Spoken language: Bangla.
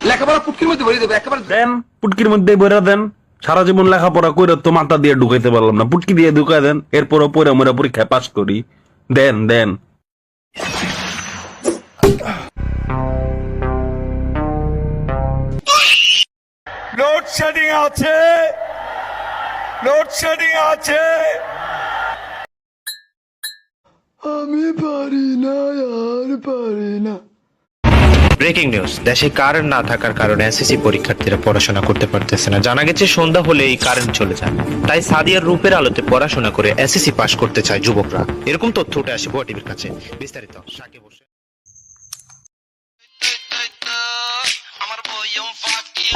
লেখাপড়া পুটকির মধ্যে ভরে দেবে একেবারে। দেন পুটকির মধ্যে ভরে দেন। সারা জীবন লেখাপড়া করে তো মাথা দিয়ে ঢুকাইতে পারলাম না, পুটকি দিয়ে ঢুকাই দেন, এরপরও পরে আমরা পরীক্ষায় পাস করি। দেন দেন। লোডশেডিং আছে, লোডশেডিং আছে। আমি পারি না, আর পারি না। ব্রেকিং নিউজ, দেশে কারেন্ট না থাকার কারণে এসএসসি পরীক্ষার্থীরা পড়াশোনা করতে পারতেছে না। জানা গেছে সন্ধ্যা হলে এই কারেন্ট চলে যায়, তাই সাদিয়ার রূপের আলোতে পড়াশোনা করে এসএসসি পাস করতে চায় যুবকরা। এরকম তথ্য উঠে আসে ভুয়া টিভির কাছে। বিস্তারিত সাকিব হোসেন। আমার বয়ম ফাঁকি